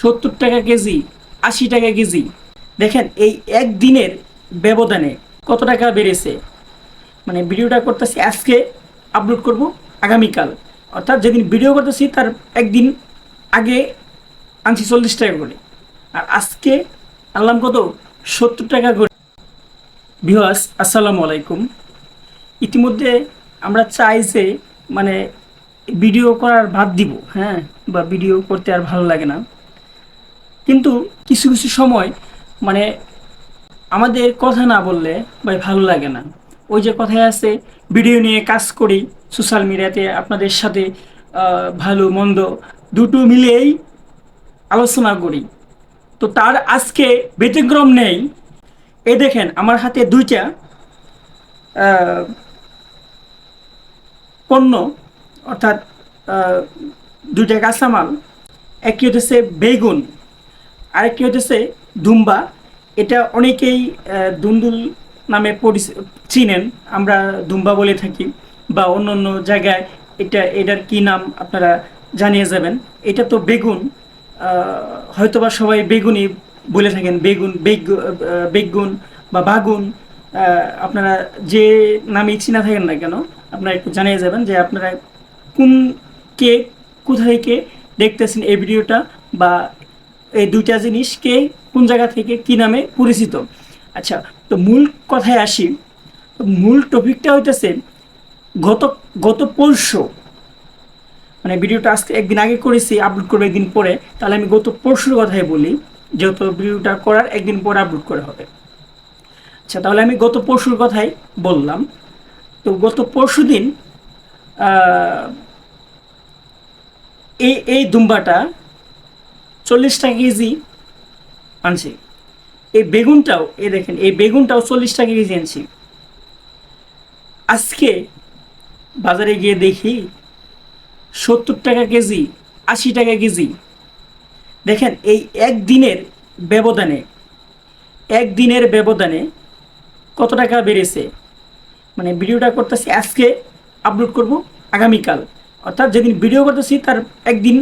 70 টাকা কেজি, 80 টাকা কেজি। দেখেন এই একদিনের ব্যবধানে কত টাকা বেড়েছে। মানে ভিডিওটা করতেছি আজকে, আপলোড করব আগামীকাল, অর্থাৎ যেদিন ভিডিও করতেছি তার একদিন আগে আনছি 40 টাকা করে, আর আজকে আনলাম কত, 70 টাকা করে। ভিউয়ার্স আসসালামু আলাইকুম। ইতিমধ্যে আমরা চাই যে মানে ভিডিও করার বাদ দিব, হ্যাঁ, বা ভিডিও করতে আর ভালো লাগে না, কিন্তু কিছু কিছু সময় মানে আমাদের কথা না বললে ভাই ভালো লাগে না। ওই যে কথায় আছে, ভিডিও নিয়ে কাজ করি সোশ্যাল মিডিয়াতে আপনাদের সাথে ভালো মন্দ দুটো মিলিয়েই আলোচনা করি। তো তার আজকে ব্যতিক্রম নেই। এই দেখেন আমার হাতে দুইটা আহ, পণ্য, অর্থাৎ আহ, দুইটা কাঁচামাল। একটি হতেছে বেগুন, আরেকটি হতেছে দুম্বা। এটা অনেকেই দুন্দুল নামে চিনেন, আমরা দুম্বা বলে থাকি, বা অন্য অন্য জায়গায় এটার কি নাম আপনারা জানিয়ে যাবেন। এটা তো বেগুন, হয়তোবা সবাই বেগুনই বলে থাকেন, বেগুন বা বাগুন। আপনারা যে নামে চিনা থাকেন না কেন, আপনারা একটু জানিয়ে যাবেন যে আপনারা কোন কে কোথা থেকে দেখতেছেন এই ভিডিওটা, বা এই দুইটা জিনিস কে কোন জায়গা থেকে কি নামে পরিচিত। আচ্ছা, তো মূল কথায় আসি। তো মূল টপিকটা হইতেছে গত গত পরশু, মানে ভিডিওটা আজকে একদিন আগে করেছি, আপলোড করবো একদিন পরে, তাহলে আমি গত পরশুর কথাই বলি, যেহেতু ভিডিওটা করার একদিন পরে আপলোড করা হবে। আচ্ছা, তাহলে আমি গত পরশুর কথাই বললাম। তো গত পরশু দিন এই এই দুম্বাটা 40 টাকা কেজি আনছি। এই বেগুনটাও, এই দেখেন এই বেগুনটাও 40 টাকা কেজি আনছি। আজকে বাজারে গিয়ে দেখি 70 টাকা কেজি, 80 টাকা কেজি। দেখেন এই একদিনের ব্যবধানে কত টাকা বেড়েছে। মানে ভিডিওটা করতেছি আজকে, আপলোড করব আগামীকাল, অর্থাৎ যেদিন ভিডিও করতেছি তার একদিন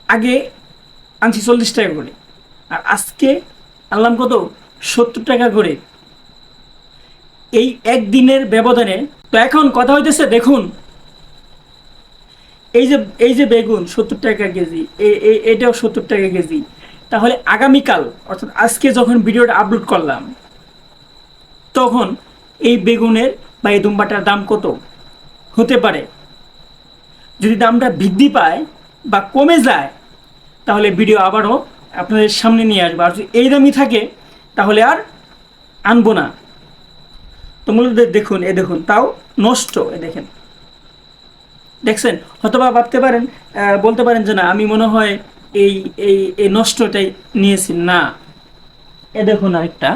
আগে আনছি 40 টাকা করে, আর আজকে আনলাম কত, 70 টাকা করে, এই একদিনের ব্যবধানে। তো এখন কথা হইতেছে, দেখুন এই যে বেগুন 70 টাকা কেজি, এটাও 70 টাকা কেজি। তাহলে আগামীকাল, অর্থাৎ আজকে যখন ভিডিওটা আপলোড করলাম, তখন এই বেগুনের বা এই দুম্বাটার দাম কত হতে পারে। যদি দামটা বৃদ্ধি পায় বা কমে যায়, তাহলে ভিডিও আবারও আপনাদের সামনে নিয়ে আসবো। আর যদি এই দামই থাকে তাহলে আর আনবো না। তো মূলত দেখুন, দেখুন তাও নষ্ট। দেখেন, দেখছেন, হয়তোবা ভাবতে পারেন, বলতে পারেন যে না, আমি মনে হয় এই এই এই নষ্টটাই নিয়েছি না। দেখুন আরেকটা,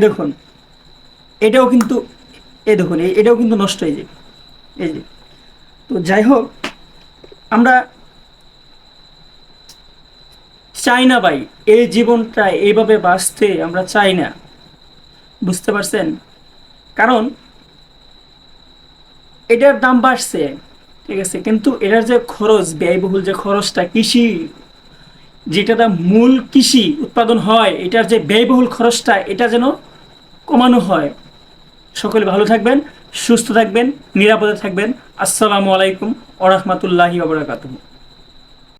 দেখুন এটাও কিন্তু, দেখুন এটাও কিন্তু নষ্ট হয়ে যায়। এই যে, তো যাই হোক, আমরা চাই না ভাই এই জীবনটা এইভাবে বাঁচতে, আমরা চাই না। বুঝতে পারছেন? কারণ এটার দাম বাড়ছে, ঠিক আছে, কিন্তু এটার যে খরচ, ব্যয়বহুল যে খরচটা, কৃষি যেটা মূল কৃষি উৎপাদন হয়, এটার যে ব্যয়বহুল খরচটা, এটা যেন কমানো হয়। সকলে ভালো থাকবেন, সুস্থ থাকবেন, নিরাপদে থাকবেন। আসসালামু আলাইকুম ওয়া রাহমাতুল্লাহি ওয়া বারাকাতুহু।